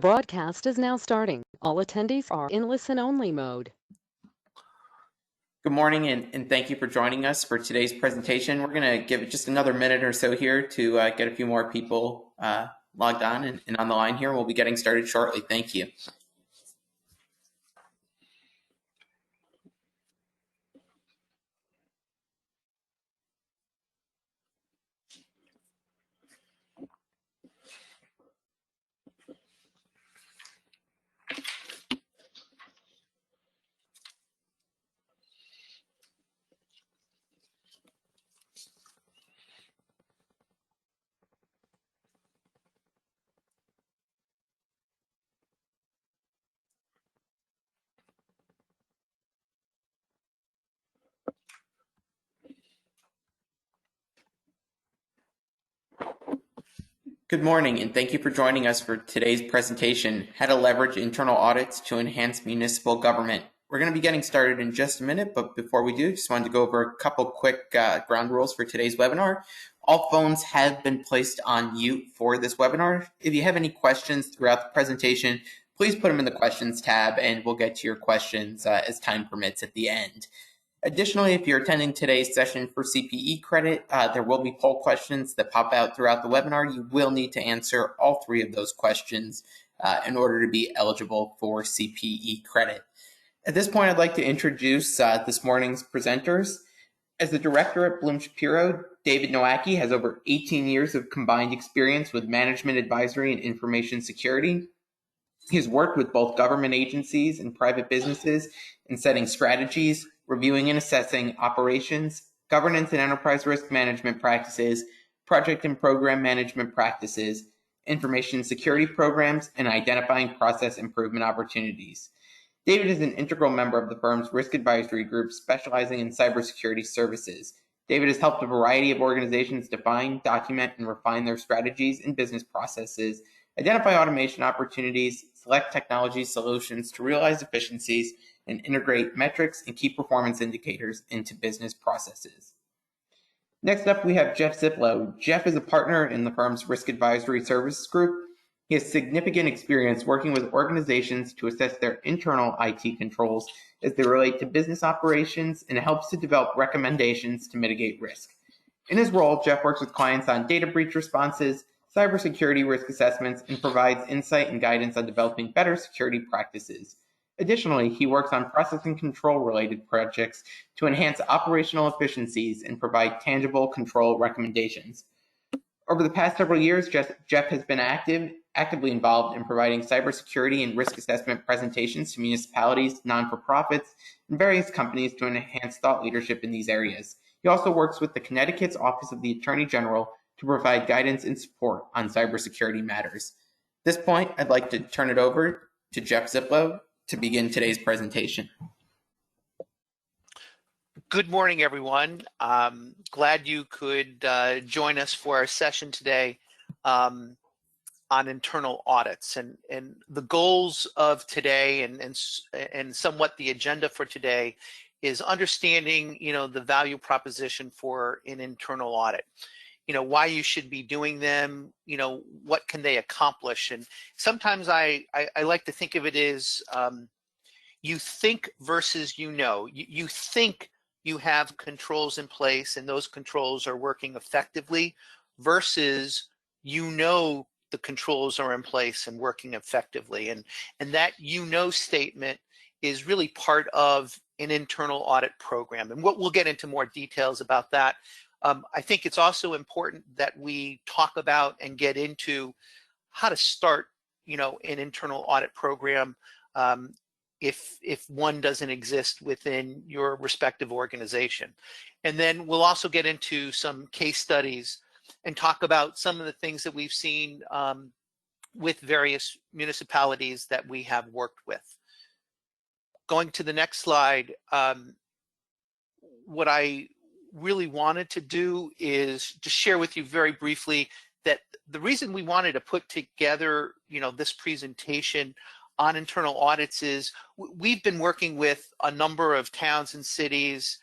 Broadcast is now starting. All attendees are in listen-only mode. Good morning, and thank you for joining us for today's presentation. We're going to give it just another minute or so here to get a few more people logged on and on the line here. We'll be getting started shortly. Thank you. Good morning, and thank you for joining us for today's presentation, How to Leverage Internal Audits to Enhance Municipal Government. We're going to be getting started in just a minute, but before we do, just wanted to go over a couple quick ground rules for today's webinar. All phones have been placed on mute for this webinar. If you have any questions throughout the presentation, please put them in the questions tab, and we'll get to your questions as time permits at the end. Additionally, if you're attending today's session for CPE credit, there will be poll questions that pop out throughout the webinar. You will need to answer all three of those questions in order to be eligible for CPE credit. At this point, I'd like to introduce this morning's presenters. As the director at Bloom Shapiro, David Nowacki has over 18 years of combined experience with management advisory and information security. He has worked with both government agencies and private businesses in setting strategies, reviewing and assessing operations, governance and enterprise risk management practices, project and program management practices, information security programs, and identifying process improvement opportunities. David is an integral member of the firm's risk advisory group specializing in cybersecurity services. David has helped a variety of organizations define, document, and refine their strategies and business processes, identify automation opportunities, select technology solutions to realize efficiencies, and integrate metrics and key performance indicators into business processes. Next up, we have Jeff Ziplow. Jeff is a partner in the firm's Risk Advisory Services Group. He has significant experience working with organizations to assess their internal IT controls as they relate to business operations and helps to develop recommendations to mitigate risk. In his role, Jeff works with clients on data breach responses, cybersecurity risk assessments, and provides insight and guidance on developing better security practices. Additionally, he works on process and control-related projects to enhance operational efficiencies and provide tangible control recommendations. Over the past several years, Jeff has been actively involved in providing cybersecurity and risk assessment presentations to municipalities, non-for-profits, and various companies to enhance thought leadership in these areas. He also works with the Connecticut's Office of the Attorney General to provide guidance and support on cybersecurity matters. At this point, I'd like to turn it over to Jeff Ziplow to begin today's presentation. Good morning, everyone. Glad you could join us for our session today on internal audits. And the goals of today and somewhat the agenda for today is understanding, the value proposition for an internal audit. Why you should be doing them, what can they accomplish? And sometimes I like to think of it as you think versus you think you have controls in place and those controls are working effectively versus the controls are in place and working effectively. And that statement is really part of an internal audit program. And we'll get into more details about that. I think it's also important that we talk about and get into how to start, an internal audit program if one doesn't exist within your respective organization. And then we'll also get into some case studies and talk about some of the things that we've seen with various municipalities that we have worked with. Going to the next slide, what I really wanted to do is just share with you very briefly that the reason we wanted to put together, this presentation on internal audits is we've been working with a number of towns and cities,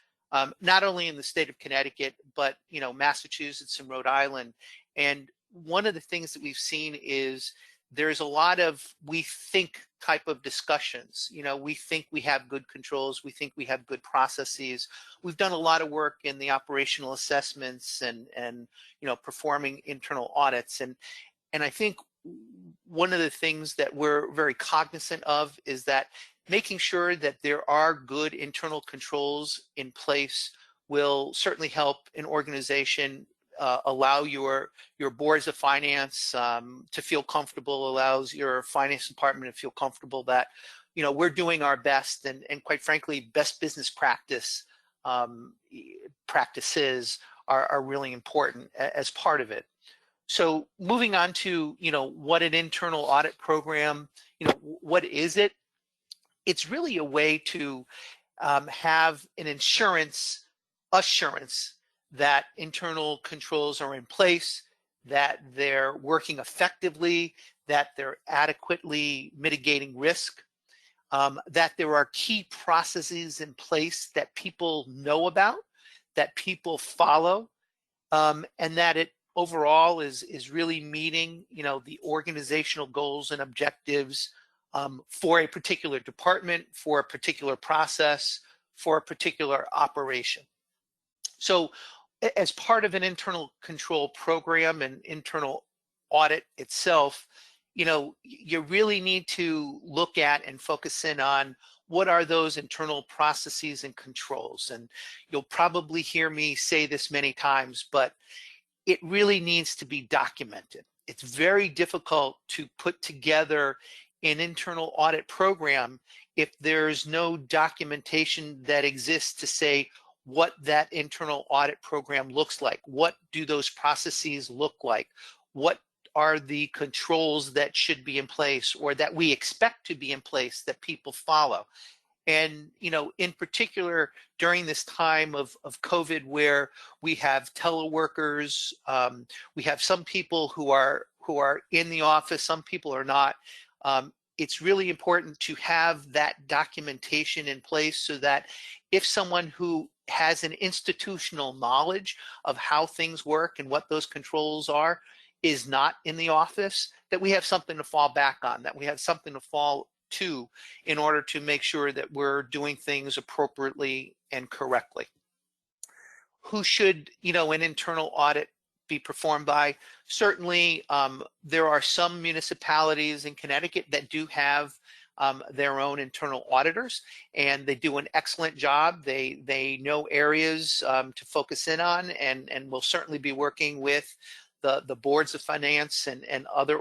not only in the state of Connecticut, but Massachusetts and Rhode Island. And one of the things that we've seen is there's a lot of we think type of discussions. We think we have good controls. We think we have good processes. We've done a lot of work in the operational assessments and performing internal audits. And I think one of the things that we're very cognizant of is that making sure that there are good internal controls in place will certainly help an organization allow your boards of finance to feel comfortable, allows your finance department to feel comfortable that we're doing our best, and quite frankly, best business practices are really important as part of it. So moving on to what an internal audit program, what is it? It's really a way to have an assurance that internal controls are in place, that they're working effectively, that they're adequately mitigating risk, that there are key processes in place that people know about, that people follow, and that it overall is really meeting the organizational goals and objectives for a particular department, for a particular process, for a particular operation. So as part of an internal control program and internal audit itself, you really need to look at and focus in on what are those internal processes and controls. And you'll probably hear me say this many times, but it really needs to be documented. It's very difficult to put together an internal audit program if there's no documentation that exists to say what that internal audit program looks like. What do those processes look like? What are the controls that should be in place or that we expect to be in place that people follow? And in particular during this time of COVID, where we have teleworkers, we have some people who are in the office, some people are not. It's really important to have that documentation in place so that if someone who has an institutional knowledge of how things work and what those controls are is not in the office, that we have something to fall back on, that we have something to fall to in order to make sure that we're doing things appropriately and correctly. Who should an internal audit be performed by? Certainly, there are some municipalities in Connecticut that do have their own internal auditors, and they do an excellent job. They know areas to focus in on, and will certainly be working with the boards of finance and other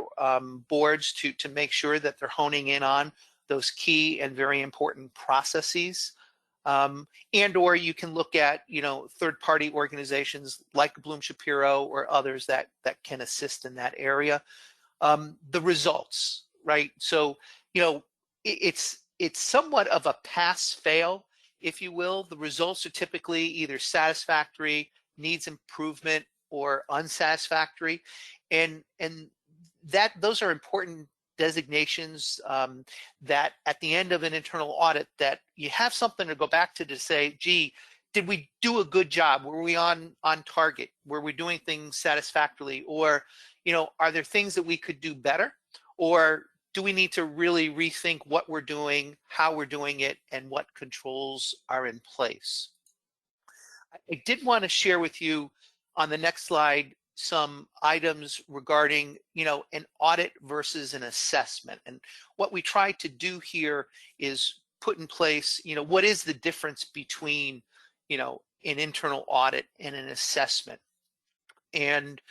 boards to make sure that they're honing in on those key and very important processes. And or you can look at third-party organizations like Bloom Shapiro or others that can assist in that area. The results, right? So it's somewhat of a pass-fail, if you will. The results are typically either satisfactory, needs improvement, or unsatisfactory, and that those are important designations that at the end of an internal audit that you have something to go back to say, gee, did we do a good job? Were we on target? Were we doing things satisfactorily? Or are there things that we could do better? Or do we need to really rethink what we're doing, how we're doing it, and what controls are in place? I did want to share with you on the next slide some items regarding an audit versus an assessment. And what we try to do here is put in place what is the difference between an internal audit and an assessment. And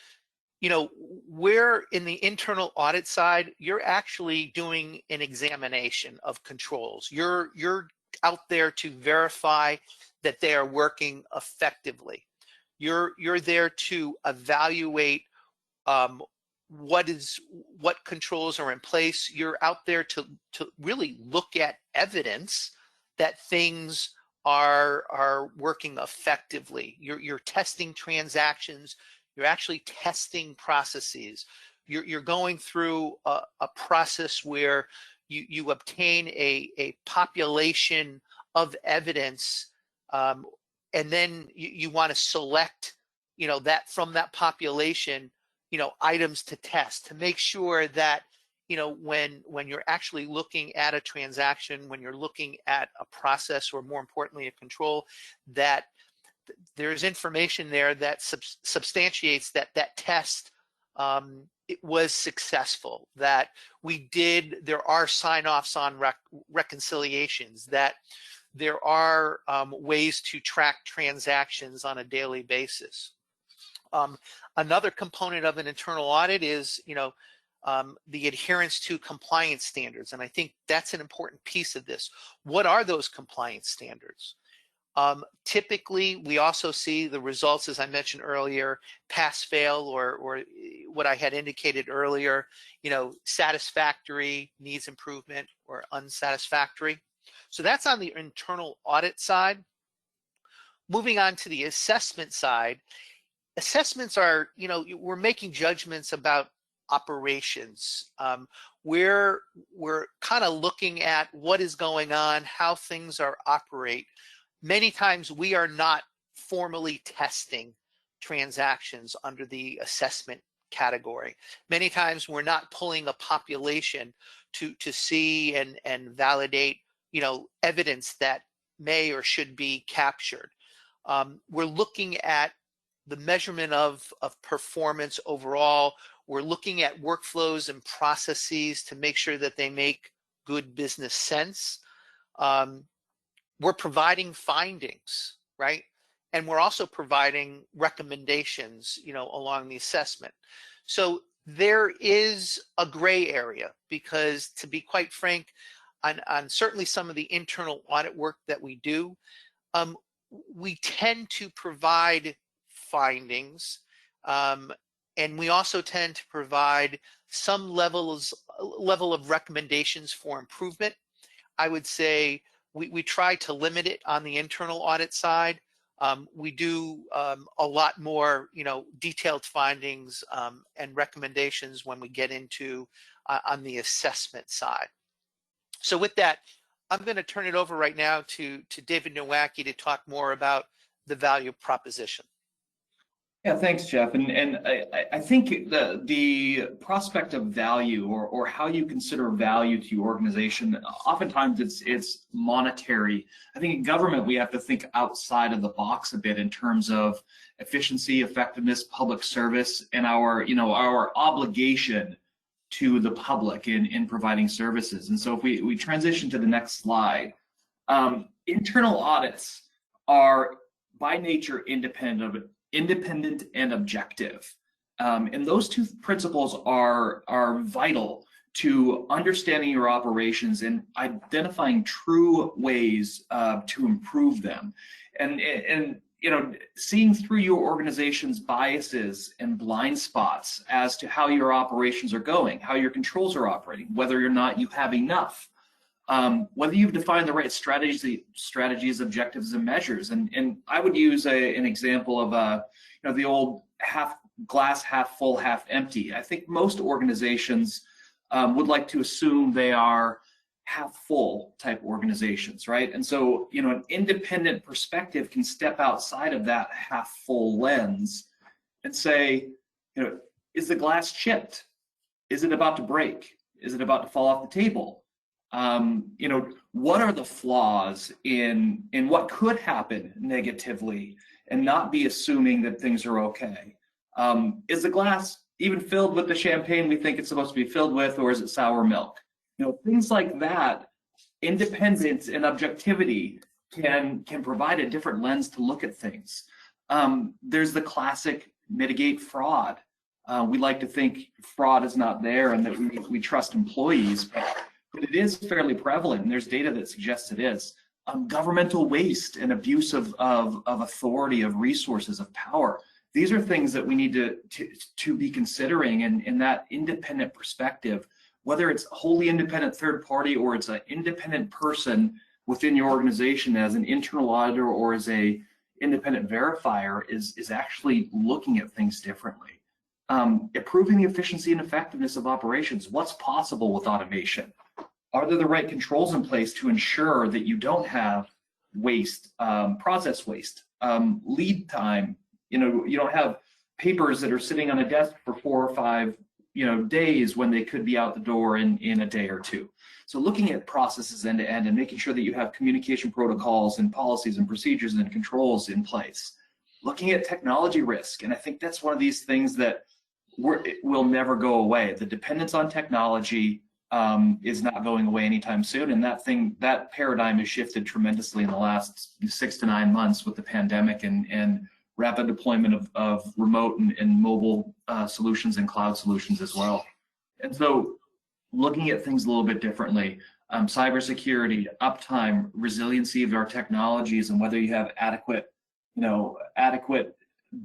where in the internal audit side, you're actually doing an examination of controls. You're out there to verify that they are working effectively. You're there to evaluate what controls are in place. You're out there to really look at evidence that things are working effectively. You're testing transactions. You're actually testing processes. You're going through a process where you obtain a population of evidence, and then you want to select that from that population items to test to make sure that when you're actually looking at a transaction, when you're looking at a process, or more importantly, a control, that there's information there that substantiates that that test it was successful, that there are sign-offs on reconciliations, that there are ways to track transactions on a daily basis. Another component of an internal audit is, the adherence to compliance standards. And I think that's an important piece of this. What are those compliance standards? Typically, we also see the results, as I mentioned earlier, pass, fail, or what I had indicated earlier, satisfactory, needs improvement, or unsatisfactory. So that's on the internal audit side. Moving on to the assessment side, assessments are, we're making judgments about operations. We're kind of looking at what is going on, how things are operate. Many times we are not formally testing transactions under the assessment category. Many times we're not pulling a population to see and validate, evidence that may or should be captured. We're looking at the measurement of performance overall. We're looking at workflows and processes to make sure that they make good business sense. We're providing findings, right? And we're also providing recommendations, along the assessment. So there is a gray area, because to be quite frank, on certainly some of the internal audit work that we do, we tend to provide findings, and we also tend to provide some level of recommendations for improvement. I would say we try to limit it on the internal audit side. We do a lot more, detailed findings and recommendations when we get into on the assessment side. So with that, I'm going to turn it over right now to David Nowacki to talk more about the value proposition. Yeah, thanks, Jeff. And I think the prospect of value, or how you consider value to your organization, oftentimes it's monetary. I think in government we have to think outside of the box a bit in terms of efficiency, effectiveness, public service, and our obligation to the public in providing services. And so if we transition to the next slide, internal audits are by nature independent and objective. And those two principles are vital to understanding your operations and identifying true ways to improve them. And seeing through your organization's biases and blind spots as to how your operations are going, how your controls are operating, whether or not you have enough, whether you've defined the right strategies, objectives, and measures. And I would use an example of the old glass half full, half empty. I think most organizations would like to assume they are half full type organizations, right? And so, an independent perspective can step outside of that half full lens and say, is the glass chipped? Is it about to break? Is it about to fall off the table? What are the flaws in what could happen negatively, and not be assuming that things are okay? Is the glass even filled with the champagne we think it's supposed to be filled with, or is it sour milk? Things like that. Independence and objectivity can provide a different lens to look at things. There's the classic mitigate fraud. We like to think fraud is not there and that we trust employees, but it is fairly prevalent, and there's data that suggests it is. Governmental waste and abuse of authority, of resources, of power. These are things that we need to be considering in that independent perspective, whether it's a wholly independent third party or it's an independent person within your organization as an internal auditor or as a independent verifier is actually looking at things differently. Improving the efficiency and effectiveness of operations. What's possible with automation? Are there the right controls in place to ensure that you don't have waste, process waste, lead time? You don't have papers that are sitting on a desk for 4 or 5 days when they could be out the door in a day or two. So looking at processes end to end and making sure that you have communication protocols and policies and procedures and controls in place. Looking at technology risk, and I think that's one of these things that will never go away. The dependence on technology is not going away anytime soon, and that paradigm has shifted tremendously in the last 6 to 9 months with the pandemic and rapid deployment of remote and mobile solutions and cloud solutions as well. And so looking at things a little bit differently, cybersecurity, uptime, resiliency of our technologies, and whether you have adequate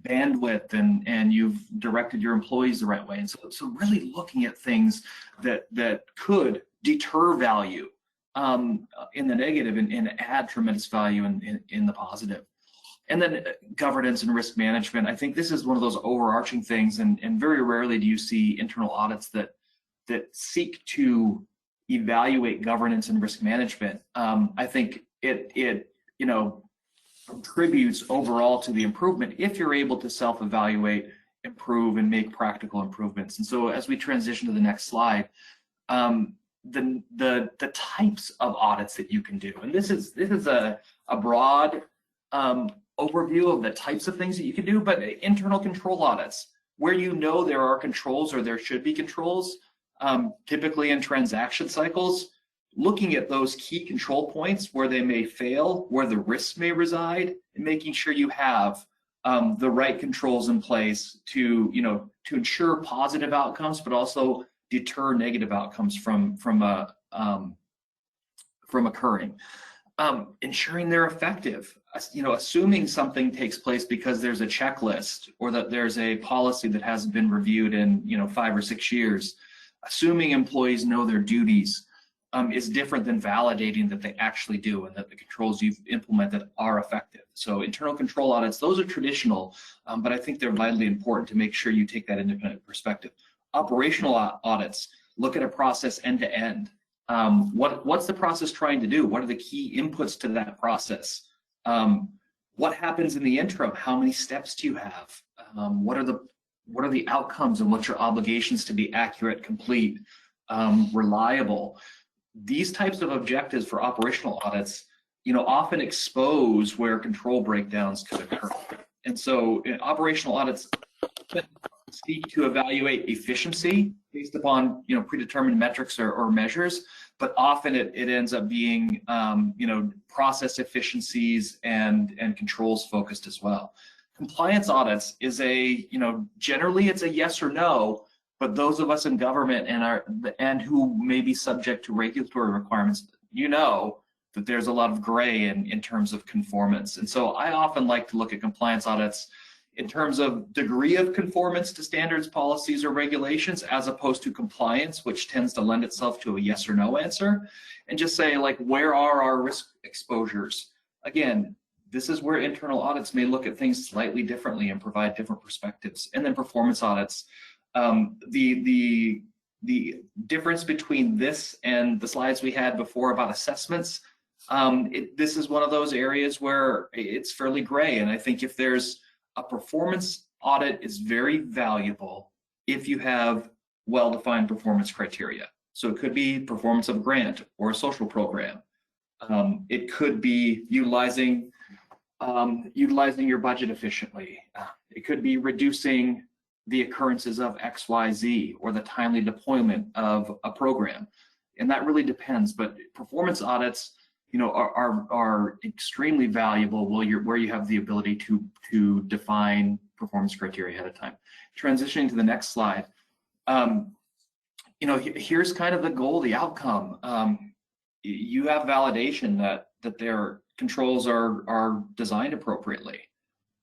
bandwidth and you've directed your employees the right way. And so really looking at things that could deter value in the negative and add tremendous value in the positive. And then governance and risk management. I think this is one of those overarching things, and very rarely do you see internal audits that seek to evaluate governance and risk management. I think it contributes overall to the improvement if you're able to self-evaluate, improve, and make practical improvements. And so as we transition to the next slide, the types of audits that you can do, and this is a broad overview of the types of things that you can do, but internal control audits, where there are controls or there should be controls, typically in transaction cycles, looking at those key control points where they may fail, where the risks may reside, and making sure you have the right controls in place to ensure positive outcomes, but also deter negative outcomes from occurring. Ensuring they're effective. Assuming something takes place because there's a checklist or that there's a policy that hasn't been reviewed in 5 or 6 years. Assuming employees know their duties is different than validating that they actually do and that the controls you've implemented are effective. So internal control audits, those are traditional, but I think they're vitally important to make sure you take that independent perspective. Operational audits, look at a process end to end. What's the process trying to do? What are the key inputs to that process? What happens in the interim? How many steps do you have? What are the outcomes and what's your obligations to be accurate, complete, reliable? These types of objectives for operational audits, often expose where control breakdowns could occur. And so operational audits seek to evaluate efficiency based upon predetermined metrics or measures, but often it ends up being process efficiencies and controls focused as well. Compliance audits is generally it's a yes or no, but those of us in government and who may be subject to regulatory requirements, that there's a lot of gray in terms of conformance. And so I often like to look at compliance audits in terms of degree of conformance to standards, policies, or regulations, as opposed to compliance, which tends to lend itself to a yes or no answer, and just say, where are our risk exposures? Again, this is where internal audits may look at things slightly differently and provide different perspectives. And then performance audits. The difference between this and the slides we had before about assessments, this is one of those areas where it's fairly gray. And I think if there's a performance audit is very valuable if you have well-defined performance criteria. So it could be performance of a grant or a social program. It could be utilizing your budget efficiently. It could be reducing the occurrences of XYZ or the timely deployment of a program. And that really depends, but performance audits are extremely valuable where you have the ability to define performance criteria ahead of time. Transitioning to the next slide, here's kind of the goal, the outcome. You have validation that their controls are designed appropriately,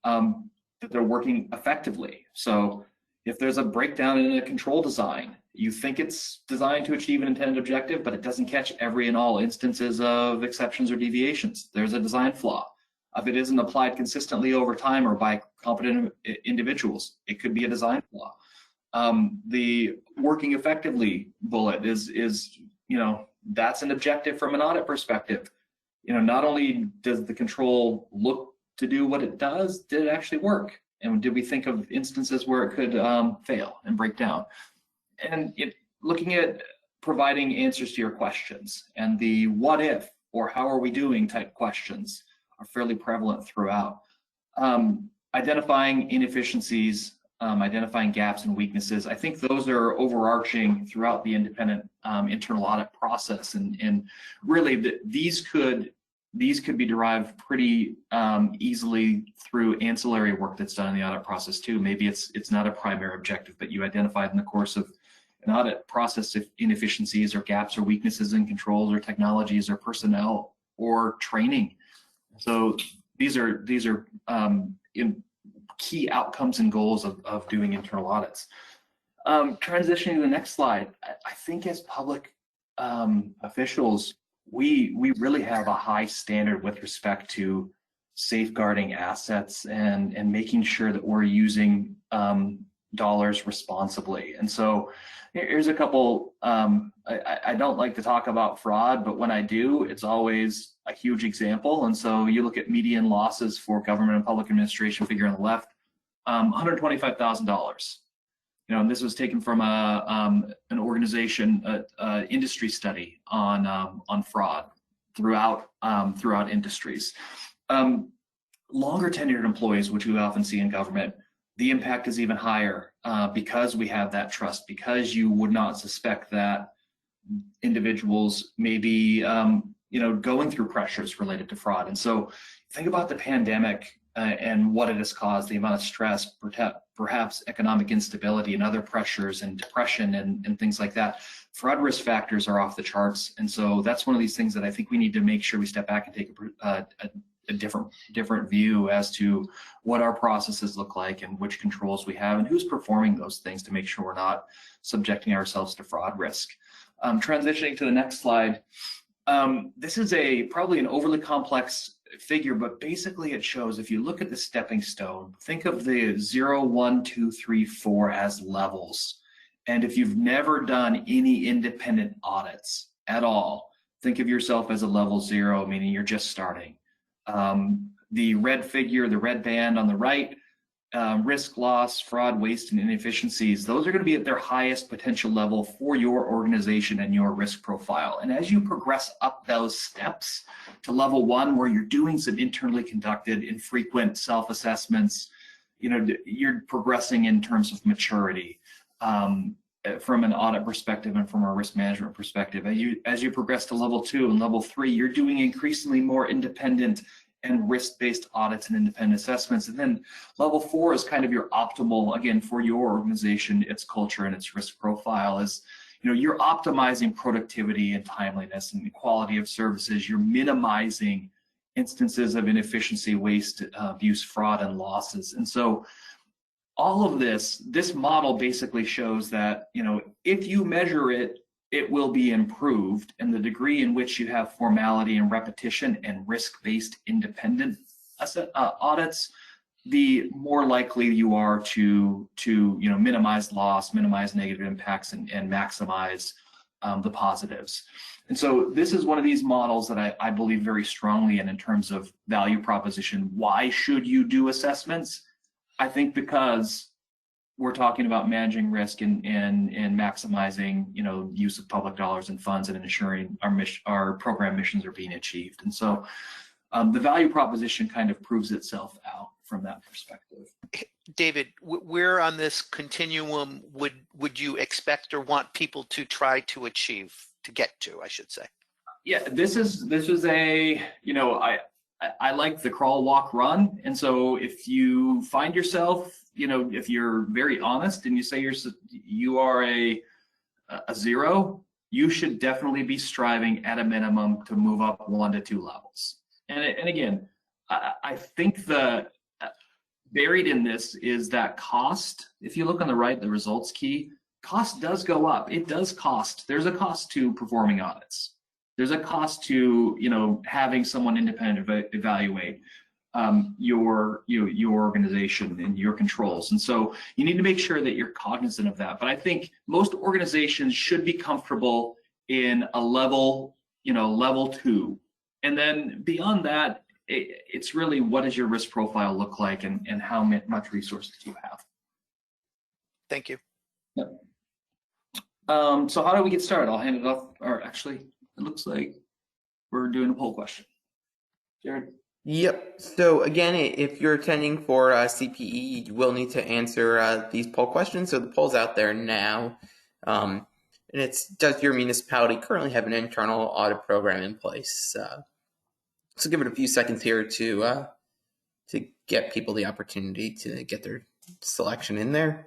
that they're working effectively. So if there's a breakdown in a control design, you think it's designed to achieve an intended objective, but it doesn't catch every and all instances of exceptions or deviations. There's a design flaw. If it isn't applied consistently over time or by competent individuals, it could be a design flaw. The working effectively bullet is that's an objective from an audit perspective. Not only does the control look to do what it does, did it actually work? And did we think of instances where it could fail and break down? looking at providing answers to your questions, and the what if or how are we doing type questions are fairly prevalent throughout. Identifying inefficiencies, identifying gaps and weaknesses, I think those are overarching throughout the independent internal audit process, and really these could be derived pretty easily through ancillary work that's done in the audit process too. Maybe it's not a primary objective, but you identified in the course of an audit process if inefficiencies or gaps or weaknesses in controls or technologies or personnel or training. So these are key outcomes and goals of doing internal audits. Transitioning to the next slide, I think as public officials, we really have a high standard with respect to safeguarding assets and making sure that we're using dollars responsibly. And so here's a couple, I don't like to talk about fraud, but when I do, it's always a huge example. And so you look at median losses for government and public administration, figure on the left, $125,000. And this was taken from an organization, industry study on fraud throughout industries. Longer tenured employees, which we often see in government, the impact is even higher because we have that trust, because you would not suspect that individuals may be going through pressures related to fraud. And so think about the pandemic and what it has caused, the amount of stress, perhaps economic instability and other pressures and depression and things like that. Fraud risk factors are off the charts. And so that's one of these things that I think we need to make sure we step back and take a different view as to what our processes look like and which controls we have and who's performing those things to make sure we're not subjecting ourselves to fraud risk. Transitioning to the next slide, this is probably an overly complex figure, but basically it shows, if you look at the stepping stone, think of the 0, 1, 2, 3, 4 as levels. And if you've never done any independent audits at all, think of yourself as a level 0, meaning you're just starting. The red figure, the red band on the right, risk, loss, fraud, waste, and inefficiencies, those are going to be at their highest potential level for your organization and your risk profile. And as you progress up those steps to level 1, where you're doing some internally conducted infrequent self-assessments, you're progressing in terms of maturity from an audit perspective and from a risk management perspective. As you progress to level 2 and level 3, you're doing increasingly more independent and risk-based audits and independent assessments. And then level 4 is kind of your optimal, again, for your organization, its culture and its risk profile is, you're optimizing productivity and timeliness and quality of services. You're minimizing instances of inefficiency, waste, abuse, fraud, and losses. And so all of this model basically shows that, if you measure it, it will be improved, and the degree in which you have formality and repetition and risk-based independent audits, the more likely you are to minimize loss, minimize negative impacts, and maximize the positives. And so this is one of these models that I believe very strongly in terms of value proposition. Why should you do assessments? I think because we're talking about managing risk and maximizing, use of public dollars and funds and ensuring our program missions are being achieved. And so the value proposition kind of proves itself out from that perspective. David, where on this continuum would you expect or want people to try to achieve, to get to, I should say? Yeah, this is a, I like the crawl, walk, run. And so if you find yourself, if you're very honest and you say you are a 0, you should definitely be striving at a minimum to move up 1 to 2 levels. And again, I think buried in this is that cost. If you look on the right, the results key, cost does go up. It does cost. There's a cost to performing audits. There's a cost to having someone independent evaluate your organization and your controls. And so you need to make sure that you're cognizant of that. But I think most organizations should be comfortable in a level 2. And then beyond that, it's really, what does your risk profile look like and how much resources do you have? Thank you. Yep. So how do we get started? I'll hand it off, or actually, it looks like we're doing a poll question. Jared? Yep. So again, if you're attending for CPE, you will need to answer these poll questions. So the poll's out there now. And it's, does your municipality currently have an internal audit program in place? So give it a few seconds here to get people the opportunity to get their selection in there.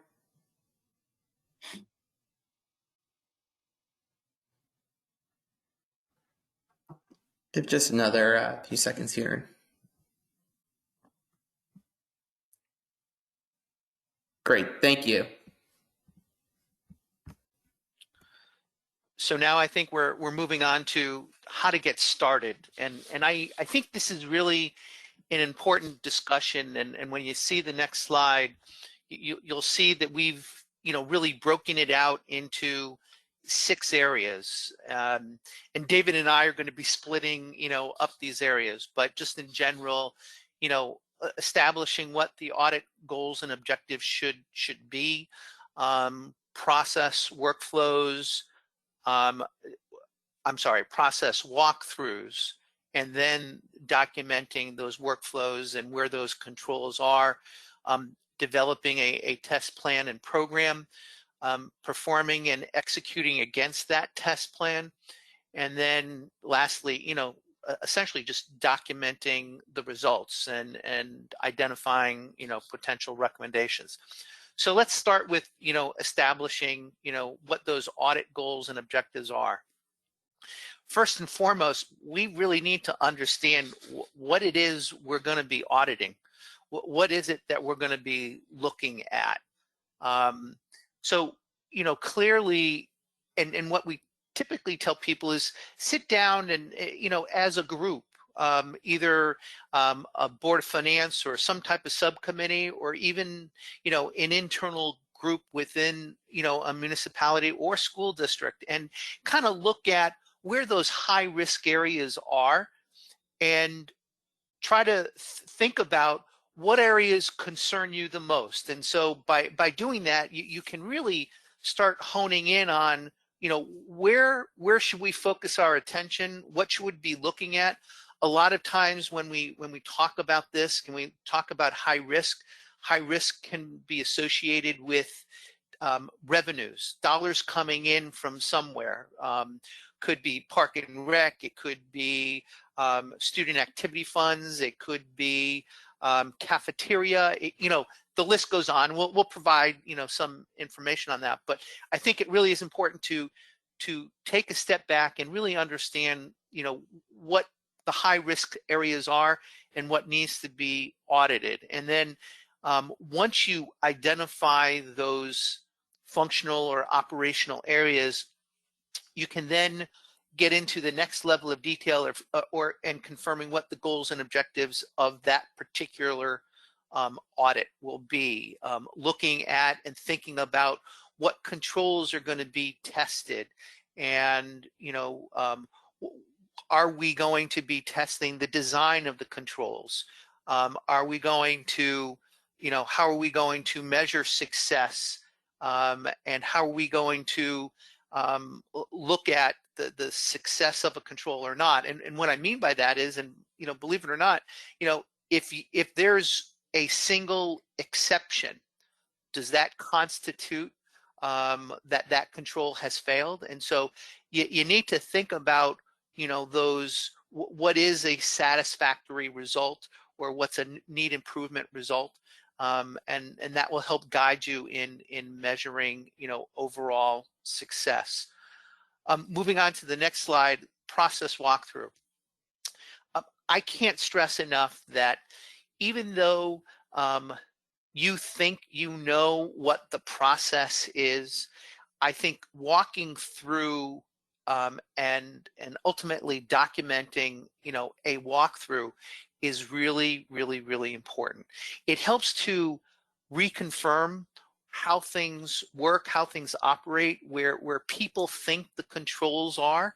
Give just another few seconds here. Great, thank you. So now I think we're moving on to how to get started, and I think this is really an important discussion. And when you see the next slide, you'll see that we've really broken it out into 6 areas, and David and I are going to be splitting up these areas, but just in general, establishing what the audit goals and objectives should be, process workflows, process walkthroughs, and then documenting those workflows and where those controls are, developing a test plan and program, performing and executing against that test plan, and then lastly, essentially just documenting the results and identifying, potential recommendations. So let's start with, establishing, what those audit goals and objectives are. First and foremost, we really need to understand what it is we're going to be auditing. What is it that we're going to be looking at? So, clearly, and what we typically tell people is sit down and, as a group, either a board of finance or some type of subcommittee, or even, an internal group within, a municipality or school district, and kind of look at where those high risk areas are and try to think about what areas concern you the most. And so by doing that, you can really start honing in on, where should we focus our attention? What should we be looking at? A lot of times when we talk about this, can we talk about high risk can be associated with revenues, dollars coming in from somewhere. Could be park and rec, it could be student activity funds, it could be cafeteria, the list goes on. We'll provide some information on that, but I think it really is important to take a step back and really understand what the high risk areas are and what needs to be audited. And then once you identify those functional or operational areas, you can then get into the next level of detail and confirming what the goals and objectives of that particular audit will be. Looking at and thinking about what controls are going to be tested, and are we going to be testing the design of the controls? Are we going to, how are we going to measure success? And how are we going to look at the success of a control or not? And what I mean by that is, and believe it or not, if there's a single exception, does that constitute that control has failed? And so you need to think about those, what is a satisfactory result, or what's a need improvement result, and that will help guide you in measuring overall success. Moving on to the next slide, process walkthrough. I can't stress enough that even though you think what the process is, I think walking through and ultimately documenting a walkthrough is really, really, really important. It helps to reconfirm how things work, how things operate, where people think the controls are,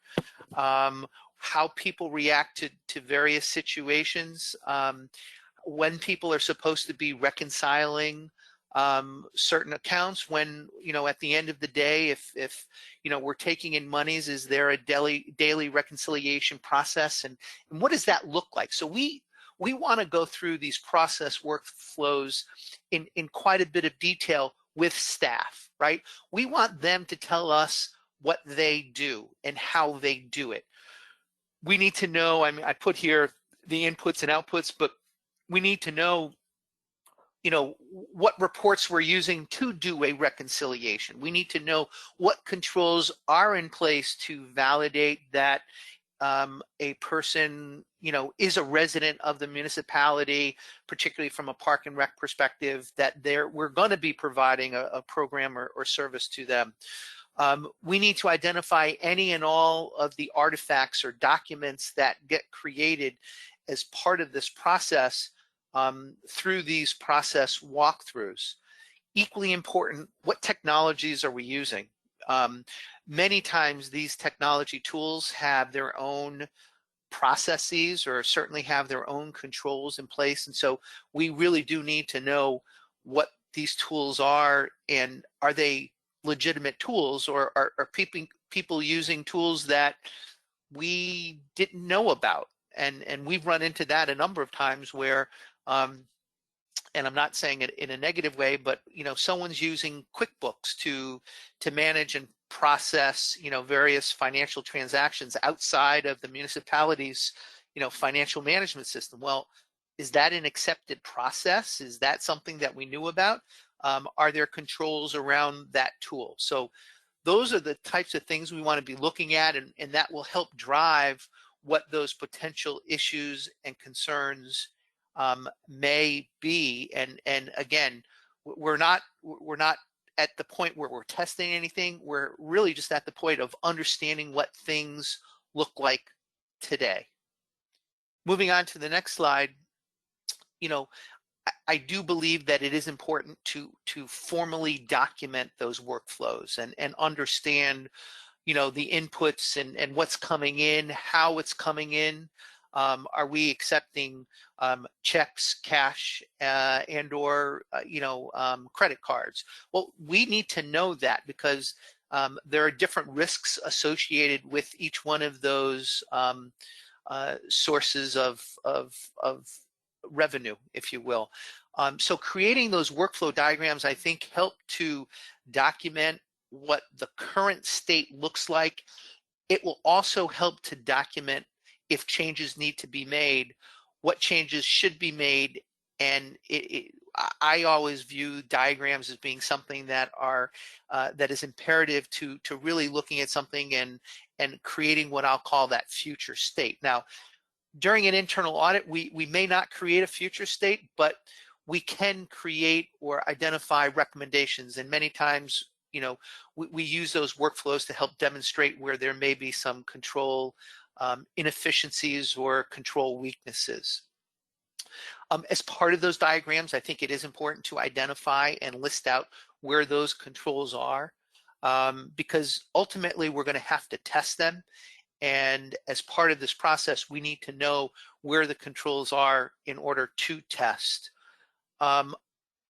how people react to various situations, when people are supposed to be reconciling certain accounts when, at the end of the day, if we're taking in monies, is there a daily reconciliation process, and what does that look like? So we want to go through these process workflows in quite a bit of detail with staff, right? We want them to tell us what they do and how they do it. We need to know, I put here the inputs and outputs, but we need to know what reports we're using to do a reconciliation. We need to know what controls are in place to validate that a person, is a resident of the municipality, particularly from a park and rec perspective, that we're going to be providing a program or service to them. We need to identify any and all of the artifacts or documents that get created as part of this process through these process walkthroughs. Equally important, what technologies are we using? Many times these technology tools have their own processes or certainly have their own controls in place. And so we really do need to know what these tools are, and are they legitimate tools, or are people using tools that we didn't know about? And we've run into that a number of times where, and I'm not saying it in a negative way, but someone's using QuickBooks to manage and process various financial transactions outside of the municipality's financial management system. Well, is that an accepted process? Is that something that we knew about? Are there controls around that tool? So those are the types of things we want to be looking at, and that will help drive what those potential issues and concerns may be. And again, we're not at the point where we're testing anything. We're really just at the point of understanding what things look like today. Moving on to the next slide, I do believe that it is important to formally document those workflows and understand the inputs and what's coming in, how it's coming in. Are we accepting checks, cash, and or credit cards? Well, we need to know that, because there are different risks associated with each one of those sources of revenue, if you will. So creating those workflow diagrams, I think, help to document what the current state looks like. It will also help to document if changes need to be made, what changes should be made. And I always view diagrams as being something that is imperative to really looking at something and creating what I'll call that future state. Now, during an internal audit, we may not create a future state, but we can create or identify recommendations. And many times, we use those workflows to help demonstrate where there may be some control inefficiencies or control weaknesses. As part of those diagrams, I think it is important to identify and list out where those controls are, because ultimately we're going to have to test them. And as part of this process, we need to know where the controls are in order to test.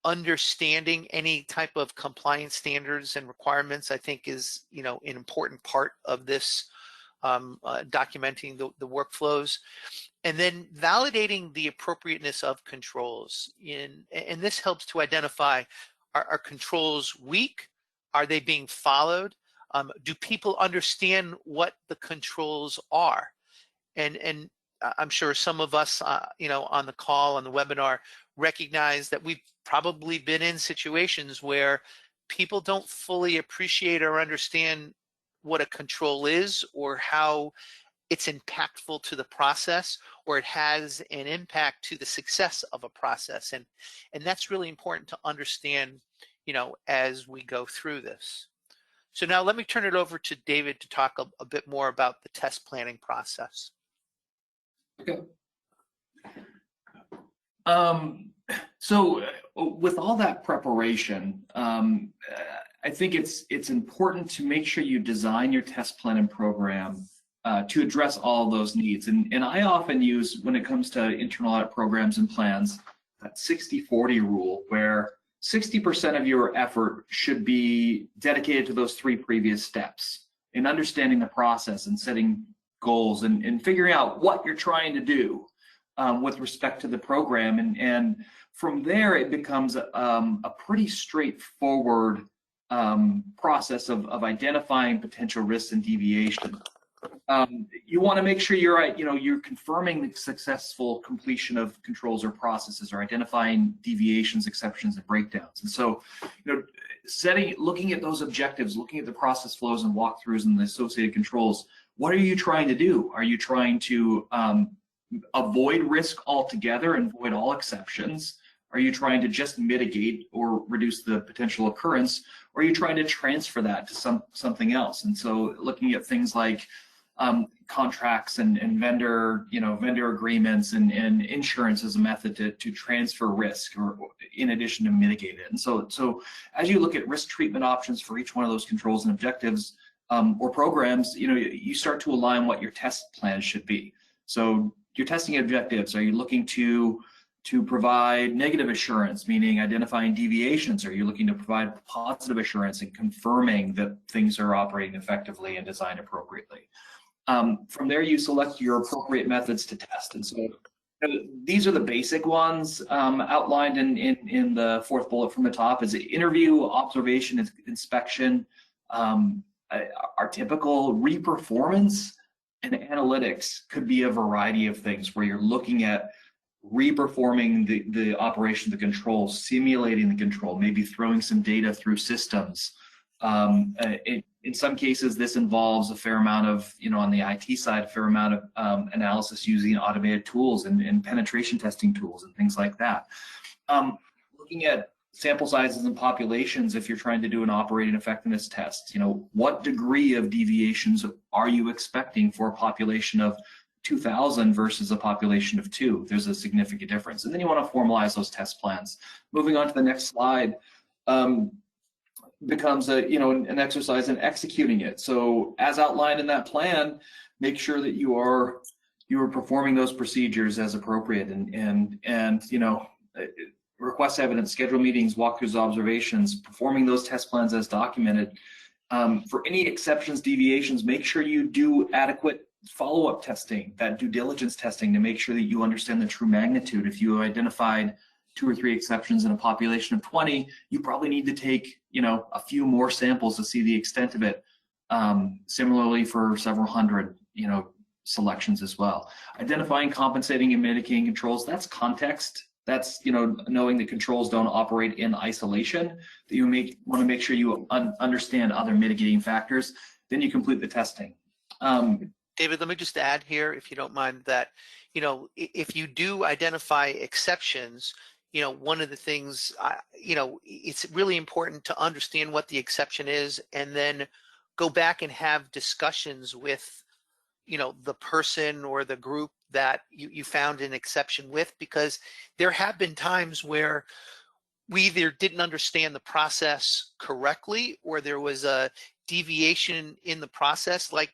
Understanding any type of compliance standards and requirements, I think, is an important part of this documenting the workflows. And then validating the appropriateness of controls. And this helps to identify, are controls weak? Are they being followed? Do people understand what the controls are? And I'm sure some of us, on the call, on the webinar, recognize that we've probably been in situations where people don't fully appreciate or understand what a control is, or how it's impactful to the process, or it has an impact to the success of a process. And that's really important to understand, as we go through this. So now let me turn it over to David to talk a bit more about the test planning process. Okay. So with all that preparation, I think it's important to make sure you design your test plan and program to address all those needs. And I often use, when it comes to internal audit programs and plans, that 60-40 rule, where 60% of your effort should be dedicated to those 3 previous steps in understanding the process and setting goals and figuring out what you're trying to do with respect to the program. And from there, it becomes a pretty straightforward process of identifying potential risks and deviation. You want to make sure you're confirming the successful completion of controls or processes, or identifying deviations, exceptions, and breakdowns. And so, looking at those objectives, looking at the process flows and walkthroughs and the associated controls. What are you trying to do? Are you trying to avoid risk altogether and avoid all exceptions? Are you trying to just mitigate or reduce the potential occurrence? Or are you trying to transfer that to something else? And so, looking at things like contracts and vendor agreements and insurance as a method to transfer risk, or in addition to mitigate it. And so as you look at risk treatment options for each one of those controls and objectives or programs, you start to align what your test plan should be. So your testing objectives, are you looking to provide negative assurance, meaning identifying deviations? Are you looking to provide positive assurance and confirming that things are operating effectively and designed appropriately? From there, you select your appropriate methods to test. And so these are the basic ones outlined in the 4th bullet from the top. Is interview, observation, inspection, our typical reperformance, and analytics could be a variety of things where you're looking at reperforming the operation of the control, simulating the control, maybe throwing some data through systems. In some cases, this involves a fair amount of, on the IT side, a fair amount of analysis using automated tools and penetration testing tools and things like that. Looking at sample sizes and populations, if you're trying to do an operating effectiveness test, what degree of deviations are you expecting for a population of 2,000 versus a population of 2? There's a significant difference. And then you want to formalize those test plans. Moving on to the next slide. Becomes an exercise in executing it. So as outlined in that plan, make sure that you are performing those procedures as appropriate, and request evidence, schedule meetings, walkthroughs, observations, performing those test plans as documented. For any exceptions, deviations, make sure you do adequate follow-up testing, that due diligence testing, to make sure that you understand the true magnitude. If you identified 2 or 3 exceptions in a population of 20, you probably need to take a few more samples to see the extent of it. Similarly for several hundred selections as well. Identifying, compensating, and mitigating controls, that's context. That's knowing that controls don't operate in isolation, that you want to make sure you understand other mitigating factors. Then you complete the testing. David, let me just add here, if you don't mind, that if you do identify exceptions, one of the things, it's really important to understand what the exception is, and then go back and have discussions with, the person or the group that you found an exception with, because there have been times where we either didn't understand the process correctly, or there was a deviation in the process, like,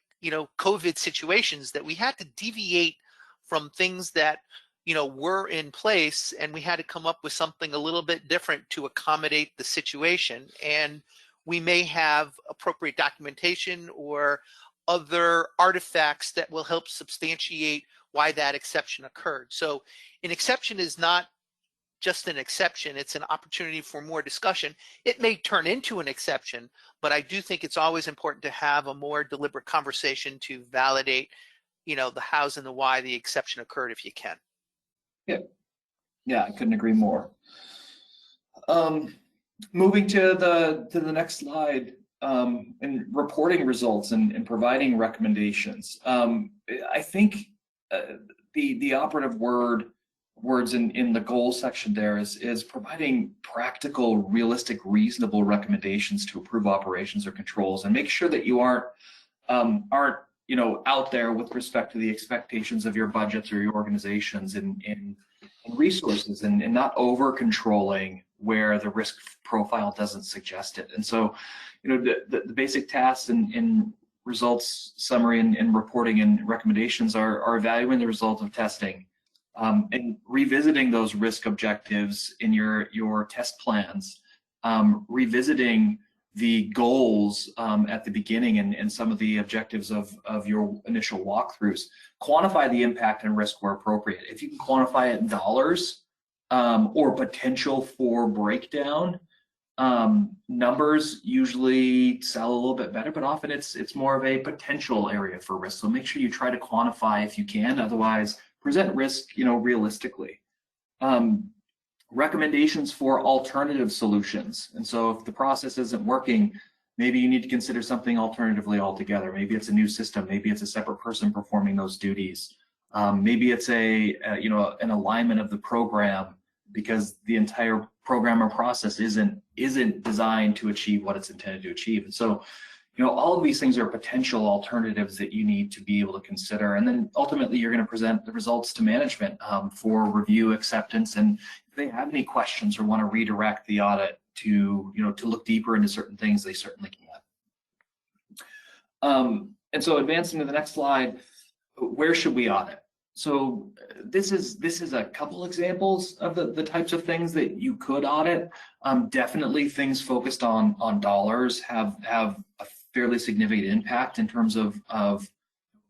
COVID situations, that we had to deviate from things that were in place, and we had to come up with something a little bit different to accommodate the situation. And we may have appropriate documentation or other artifacts that will help substantiate why that exception occurred. So an exception is not just an exception, it's an opportunity for more discussion. It may turn into an exception, but I do think it's always important to have a more deliberate conversation to validate, the hows and the why the exception occurred, if you can. Yeah, I couldn't agree more. Moving to the next slide, and reporting results and providing recommendations. I think the operative words in the goals section there is providing practical, realistic, reasonable recommendations to improve operations or controls, and make sure that you aren't out there with respect to the expectations of your budgets or your organizations and resources, and not over controlling where the risk profile doesn't suggest it. And so, the basic tasks and results summary and reporting and recommendations are evaluating the result of testing, and revisiting those risk objectives in your test plans, revisiting the goals at the beginning and some of the objectives of your initial walkthroughs. Quantify the impact and risk where appropriate. If you can quantify it in dollars or potential for breakdown, numbers usually sell a little bit better, but often it's more of a potential area for risk. So make sure you try to quantify if you can. Otherwise, present risk, realistically. Recommendations for alternative solutions. And so if the process isn't working, maybe you need to consider something alternatively altogether. Maybe it's a new system. Maybe it's a separate person performing those duties. Maybe it's an alignment of the program, because the entire program or process isn't designed to achieve what it's intended to achieve. And so, all of these things are potential alternatives that you need to be able to consider. And then ultimately, you're going to present the results to management for review, acceptance, and if they have any questions or want to redirect the audit to look deeper into certain things, they certainly can. And so, advancing to the next slide, where should we audit? So this is a couple examples of the types of things that you could audit. Definitely things focused on dollars have a fairly significant impact in terms of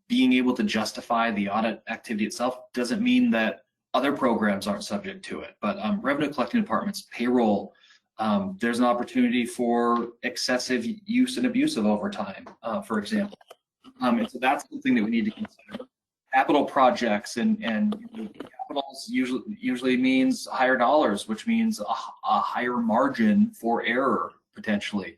being able to justify the audit activity itself. Doesn't mean that other programs aren't subject to it, but revenue collecting departments, payroll, there's an opportunity for excessive use and abuse of overtime, for example. And so that's something that we need to consider. Capital projects and capitals usually means higher dollars, which means a higher margin for error potentially.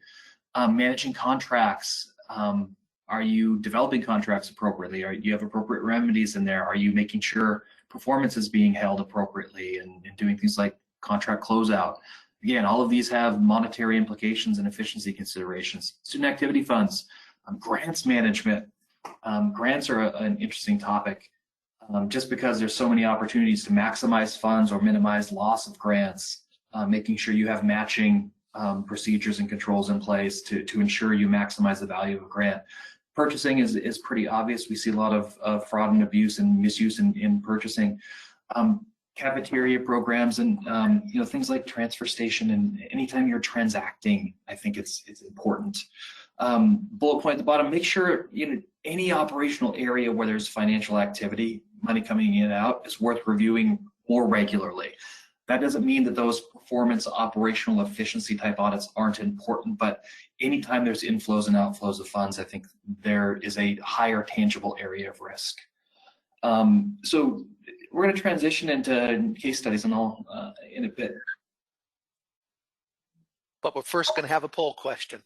Managing contracts, are you developing contracts appropriately? Do you have appropriate remedies in there? Are you making sure performance is being held appropriately and doing things like contract closeout? Again, all of these have monetary implications and efficiency considerations. Student activity funds, grants management. Grants are an interesting topic just because there's so many opportunities to maximize funds or minimize loss of grants, making sure you have matching procedures and controls in place to ensure you maximize the value of a grant. Purchasing is pretty obvious. We see a lot of fraud and abuse and misuse in purchasing. Cafeteria programs and things like transfer station, and anytime you're transacting, I think it's important. Bullet point at the bottom, make sure any operational area where there's financial activity, money coming in and out, is worth reviewing more regularly. That doesn't mean that those performance operational efficiency type audits aren't important, but anytime there's inflows and outflows of funds, I think there is a higher tangible area of risk. So we're going to transition into case studies and all in a bit. But we're first going to have a poll question.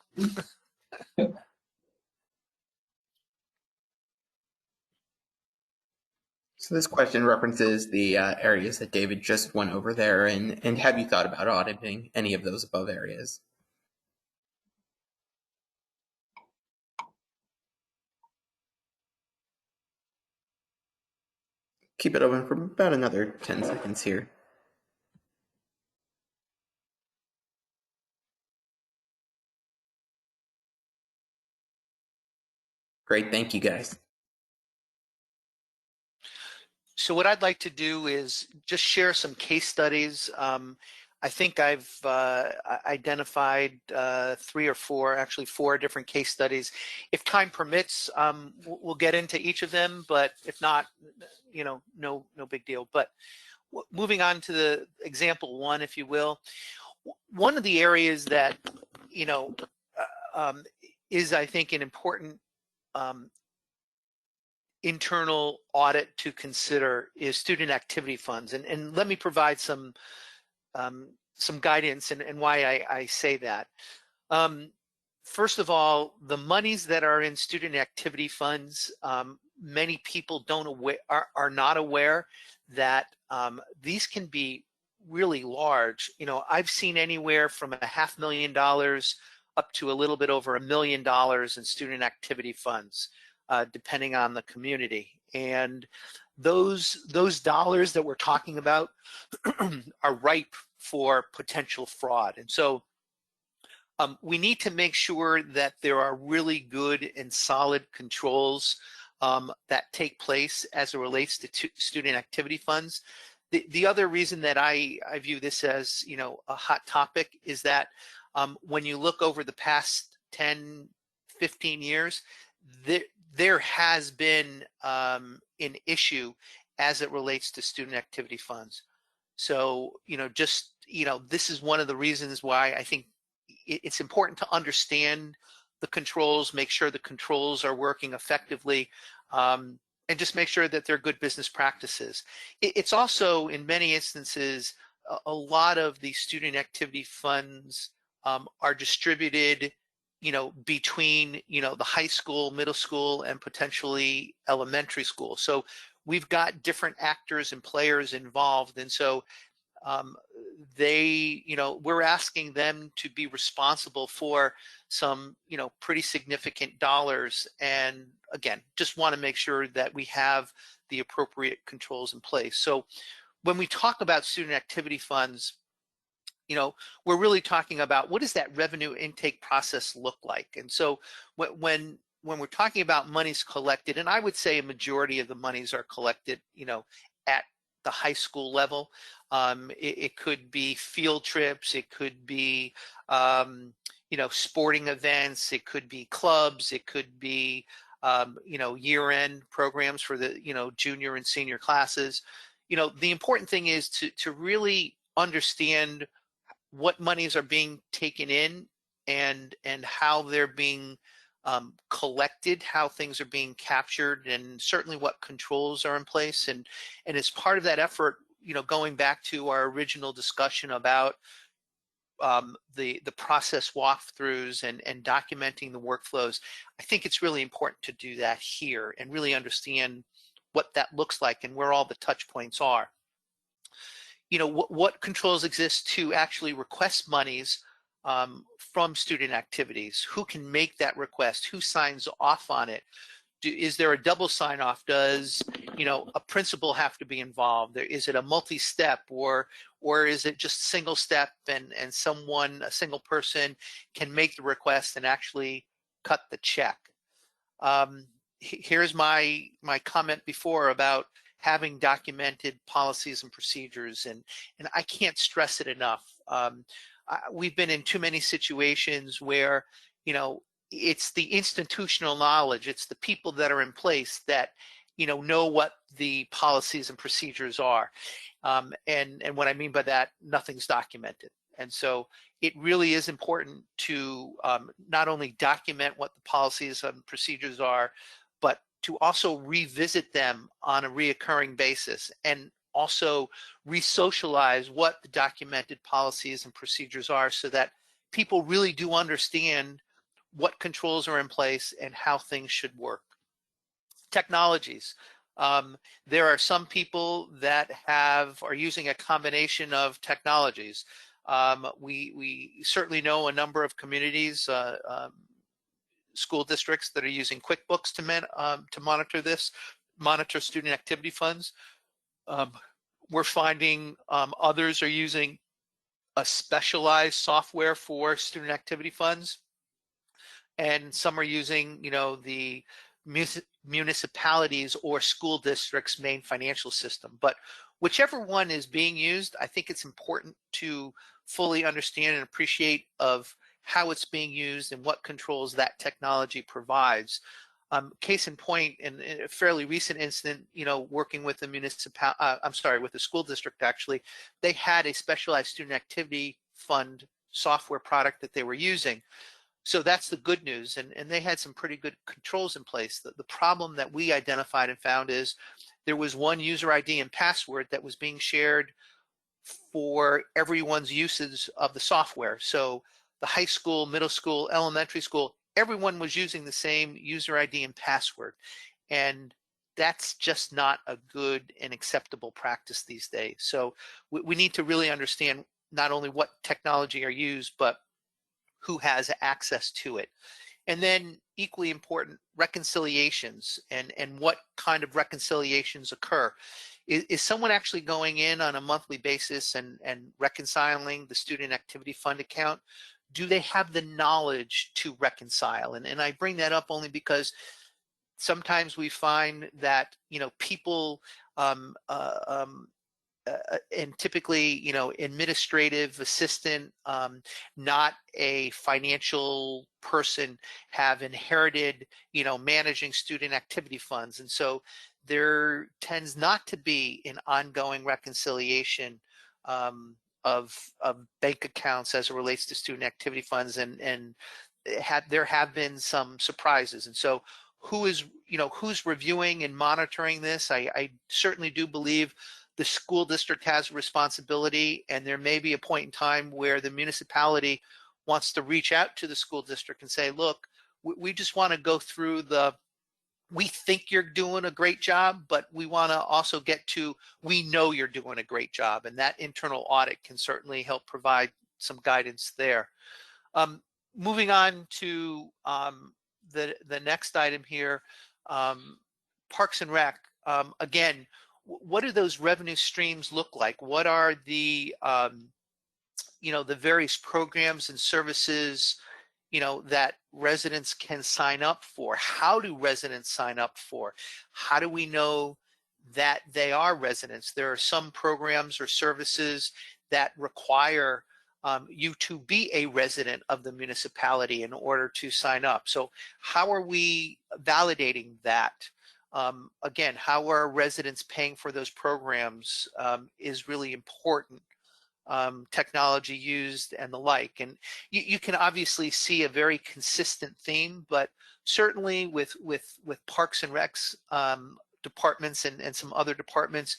So this question references the areas that David just went over there, and have you thought about auditing any of those above areas? Keep it open for about another 10 seconds here. Great, thank you guys. So what I'd like to do is just share some case studies. I think I've identified 3 or 4, actually 4 different case studies. If time permits, we'll get into each of them, but if not, no big deal. But moving on to the example 1, if you will, one of the areas that, is, I think, an important internal audit to consider is student activity funds. And let me provide some guidance and why I say that. First of all, the monies that are in student activity funds, many people are not aware that these can be really large. I've seen anywhere from $500,000 up to a little bit over $1 million in student activity funds, depending on the community. And those dollars that we're talking about are ripe for potential fraud. And so we need to make sure that there are really good and solid controls that take place as it relates to student activity funds. The other reason that I view this as, you know, a hot topic is that when you look over the past 10, 15 years, there has been an issue as it relates to student activity funds. So, you know, just, you know, this is one of the reasons why I think it's important to understand the controls, make sure the controls are working effectively, and just make sure that they're good business practices. It's also, in many instances, a lot of the student activity funds are distributed, you know, between, you know, the high school, middle school, and potentially elementary school. So we've got different actors and players involved, and so they, you know, we're asking them to be responsible for some, you know, pretty significant dollars. And again, just want to make sure that we have the appropriate controls in place. So when we talk about student activity funds, you know, we're really talking about what does that revenue intake process look like? And so when we're talking about monies collected, and I would say a majority of the monies are collected, you know, at the high school level. It could be field trips, it could be, you know, sporting events, it could be clubs, it could be, you know, year-end programs for the, you know, junior and senior classes. You know, the important thing is to really understand what monies are being taken in and how they're being collected, how things are being captured, and certainly what controls are in place. And as part of that effort, you know, going back to our original discussion about the process walkthroughs and documenting the workflows, I think it's really important to do that here and really understand what that looks like and where all the touch points are. You know, what controls exist to actually request monies from student activities? Who can make that request? Who signs off on it? Is there a double sign off? Does, you know, a principal have to be involved? Is it a multi-step, or is it just single step and a single person can make the request and actually cut the check? Here's my comment before about having documented policies and procedures, and I can't stress it enough. We've been in too many situations where, you know, it's the institutional knowledge, it's the people that are in place that, you know what the policies and procedures are. And what I mean by that, nothing's documented. And so it really is important to not only document what the policies and procedures are, but to also revisit them on a reoccurring basis and also re-socialize what the documented policies and procedures are so that people really do understand what controls are in place and how things should work. Technologies. There are some people that are using a combination of technologies. We certainly know a number of communities, school districts that are using QuickBooks to monitor student activity funds. We're finding others are using a specialized software for student activity funds, and some are using, you know, the municipalities or school districts' main financial system. But whichever one is being used, I think it's important to fully understand and appreciate of how it's being used and what controls that technology provides. Case in point, in a fairly recent incident, you know, working with the with the school district, actually, they had a specialized student activity fund software product that they were using. So that's the good news, and they had some pretty good controls in place. The problem that we identified and found is there was one user ID and password that was being shared for everyone's uses of the software. So the high school, middle school, elementary school, everyone was using the same user ID and password. And that's just not a good and acceptable practice these days. So we need to really understand not only what technology are used, but who has access to it. And then equally important, reconciliations and what kind of reconciliations occur. Is someone actually going in on a monthly basis and reconciling the student activity fund account? Do they have the knowledge to reconcile? And I bring that up only because Sometimes we find that, people and typically, administrative assistant, not a financial person, have inherited, managing student activity funds. And so there tends not to be an ongoing reconciliation of bank accounts as it relates to student activity funds, and there have been some surprises. And so who's reviewing and monitoring this? I certainly do believe the school district has a responsibility, and there may be a point in time where the municipality wants to reach out to the school district and say, look, we just want to go through we think you're doing a great job, but we want to also get to, we know you're doing a great job. And that internal audit can certainly help provide some guidance there. Moving on to the next item here, Parks and Rec. Again, what do those revenue streams look like? What are the the various programs and services that residents can sign up for? How do residents sign up for? How do we know that they are residents? There are some programs or services that require you to be a resident of the municipality in order to sign up. So how are we validating that? Again, how are residents paying for those programs is really important. Technology used and the like. And you can obviously see a very consistent theme, but certainly with Parks and Recs departments and some other departments,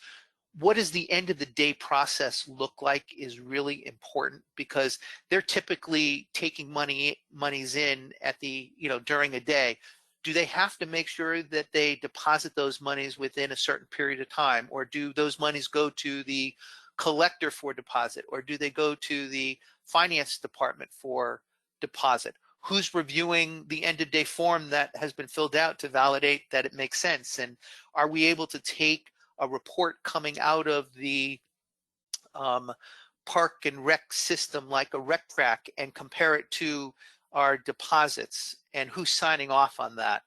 what does the end of the day process look like is really important, because they're typically taking monies in at the, during a day. Do they have to make sure that they deposit those monies within a certain period of time, or do those monies go to the collector for deposit, or do they go to the finance department for deposit? Who's reviewing the end of day form that has been filled out to validate that it makes sense? And are we able to take a report coming out of the park and rec system, like a rec track, and compare it to our deposits, and who's signing off on that?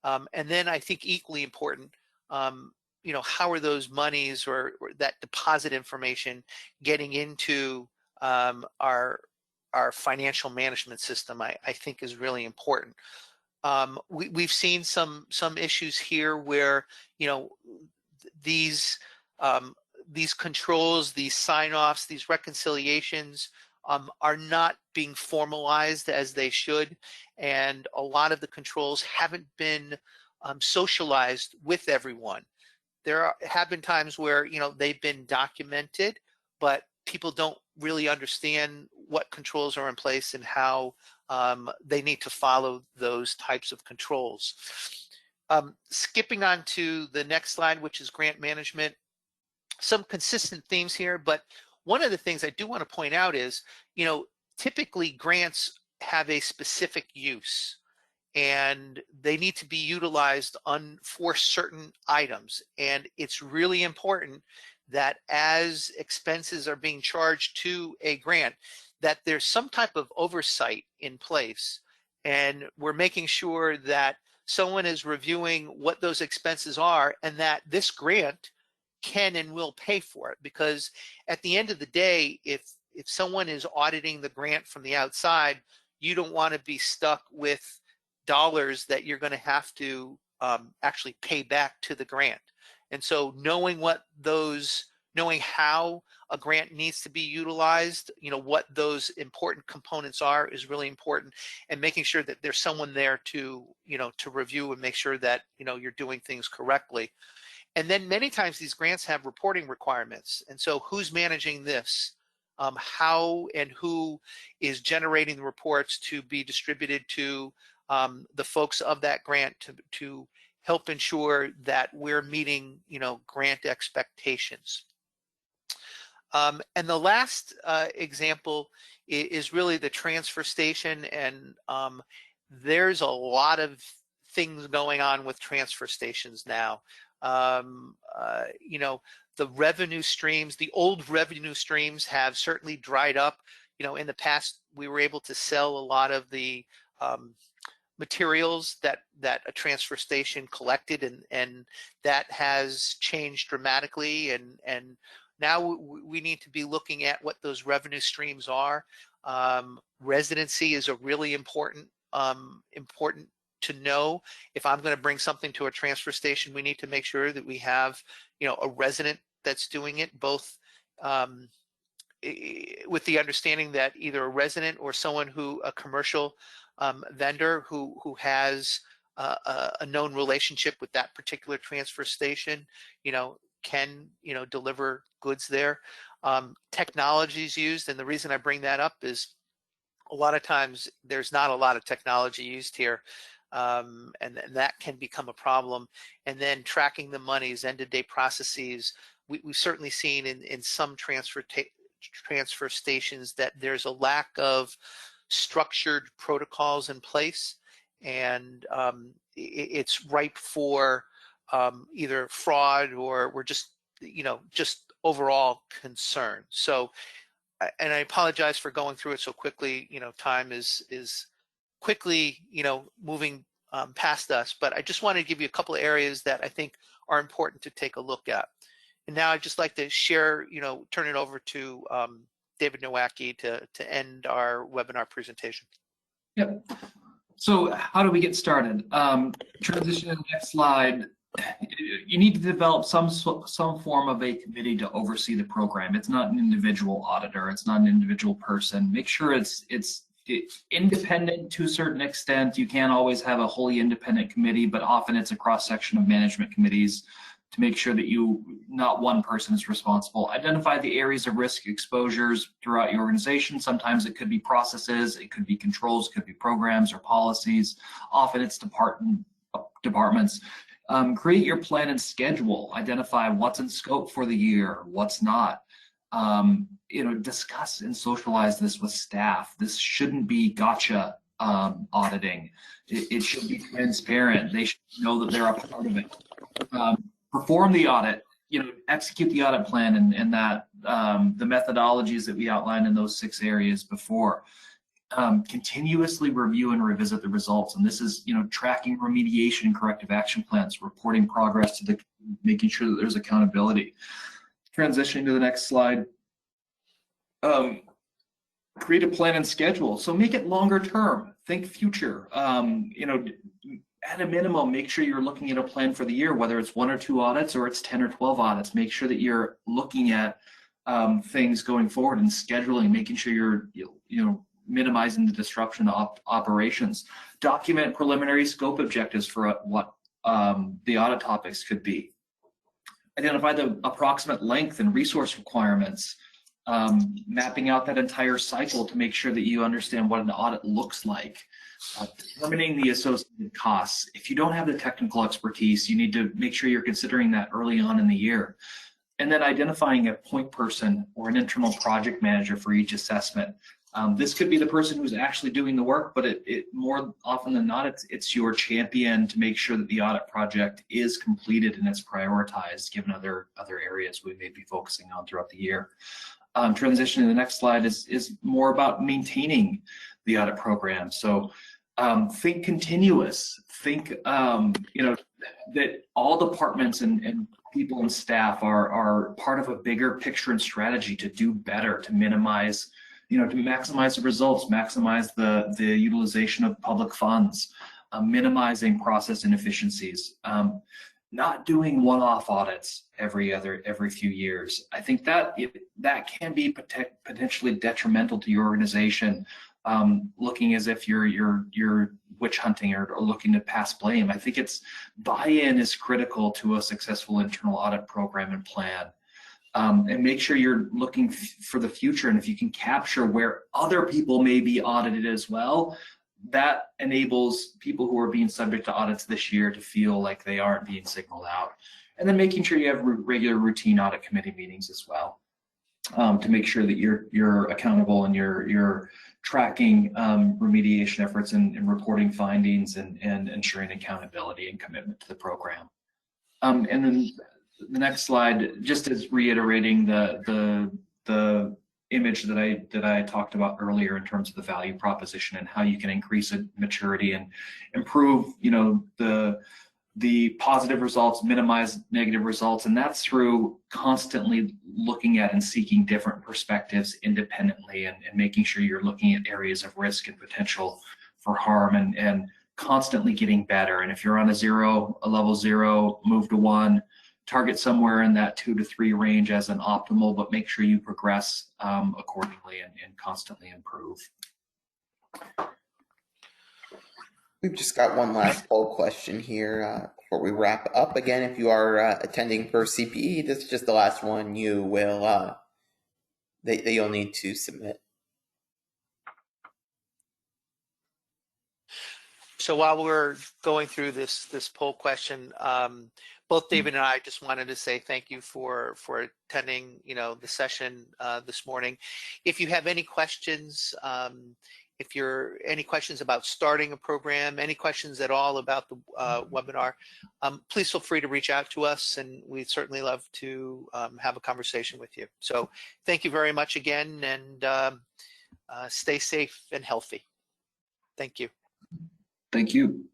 And then I think equally important, how are those monies or that deposit information getting into our financial management system? I think is really important. We've seen some issues here where these controls, these sign-offs, these reconciliations are not being formalized as they should, and a lot of the controls haven't been socialized with everyone. There have been times where they've been documented, but people don't really understand what controls are in place and how they need to follow those types of controls. Skipping on to the next slide, which is grant management. Some consistent themes here, but one of the things I do want to point out is, typically grants have a specific use, and they need to be utilized for certain items. And it's really important that as expenses are being charged to a grant, that there's some type of oversight in place, and we're making sure that someone is reviewing what those expenses are, and that this grant can and will pay for it. Because at the end of the day, if someone is auditing the grant from the outside, you don't want to be stuck with dollars that you're going to have to actually pay back to the grant. And so knowing how a grant needs to be utilized, what those important components are, is really important, and making sure that there's someone there to review and make sure that you're doing things correctly. And then many times these grants have reporting requirements. And so who's managing this? How and who is generating the reports to be distributed to the folks of that grant to help ensure that we're meeting, grant expectations. And the last example is really the transfer station. And there's a lot of things going on with transfer stations now. The revenue streams, the old revenue streams have certainly dried up. In the past, we were able to sell a lot of the materials that a transfer station collected, and that has changed dramatically, and now we need to be looking at what those revenue streams are. Residency is a really important to know. If I'm going to bring something to a transfer station, we need to make sure that we have, a resident that's doing it, both with the understanding that either a resident or a commercial vendor who has a known relationship with that particular transfer station, can deliver goods there. Technology is used, and the reason I bring that up is a lot of times there's not a lot of technology used here, and that can become a problem. And then tracking the monies, end-of-day processes. We've certainly seen in some transfer stations that there's a lack of structured protocols in place, and it's ripe for either fraud or we're just overall concern. So, and I apologize for going through it so quickly. Time is quickly moving past us, but I just want to give you a couple of areas that I think are important to take a look at. And now I'd just like to share, turn it over to David Nowacki to end our webinar presentation. Yep. So how do we get started? Transition to the next slide. You need to develop some form of a committee to oversee the program. It's not an individual auditor. It's not an individual person. Make sure it's independent to a certain extent. You can't always have a wholly independent committee, but often it's a cross-section of management committees to make sure that not one person is responsible. Identify the areas of risk exposures throughout your organization. Sometimes it could be processes, it could be controls, it could be programs or policies. Often it's departments. Create your plan and schedule. Identify what's in scope for the year, what's not. Discuss and socialize this with staff. This shouldn't be gotcha auditing. It should be transparent. They should know that they're a part of it. Perform the audit, execute the audit plan and that the methodologies that we outlined in those 6 areas before. Continuously review and revisit the results, and this is tracking remediation, corrective action plans, reporting progress to making sure that there's accountability. Transitioning to the next slide. Create a plan and schedule. So make it longer term. Think future. At a minimum, make sure you're looking at a plan for the year, whether it's 1 or 2 audits or it's 10 or 12 audits. Make sure that you're looking at things going forward and scheduling, making sure you're minimizing the disruption to operations. Document preliminary scope objectives for what the audit topics could be. Identify the approximate length and resource requirements. Mapping out that entire cycle to make sure that you understand what an audit looks like. Determining the associated costs. If you don't have the technical expertise, you need to make sure you're considering that early on in the year. And then identifying a point person or an internal project manager for each assessment. This could be the person who's actually doing the work, but it more often than not, it's your champion to make sure that the audit project is completed and it's prioritized given other areas we may be focusing on throughout the year. Transition to the next slide is more about maintaining the audit program. So think continuous. Think that all departments and people and staff are part of a bigger picture and strategy to do better, to minimize, to maximize the results, maximize the utilization of public funds, minimizing process inefficiencies. Not doing one-off audits every few years. I think that can be potentially detrimental to your organization, looking as if you're witch hunting or looking to pass blame. I think buy-in is critical to a successful internal audit program and plan. And make sure you're looking for the future, and if you can capture where other people may be audited as well, that enables people who are being subject to audits this year to feel like they aren't being signaled out. And then making sure you have regular routine audit committee meetings as well, to make sure that you're accountable and you're tracking remediation efforts and reporting findings and ensuring accountability and commitment to the program. And then the next slide just is reiterating the image that I talked about earlier in terms of the value proposition and how you can increase maturity and improve, the positive results, minimize negative results, and that's through constantly looking at and seeking different perspectives independently and making sure you're looking at areas of risk and potential for harm and constantly getting better. And if you're on a level 0, move to 1, target somewhere in that 2 to 3 range as an optimal, but make sure you progress accordingly and constantly improve. We've just got one last poll question here before we wrap up. Again, if you are attending for CPE, this is just the last one you will that you'll need to submit. So while we're going through this poll question, both David and I just wanted to say thank you for attending, the session this morning. If you have any questions, if you're any questions about starting a program, any questions at all about the webinar, please feel free to reach out to us, and we'd certainly love to have a conversation with you. So thank you very much again, and stay safe and healthy. Thank you. Thank you.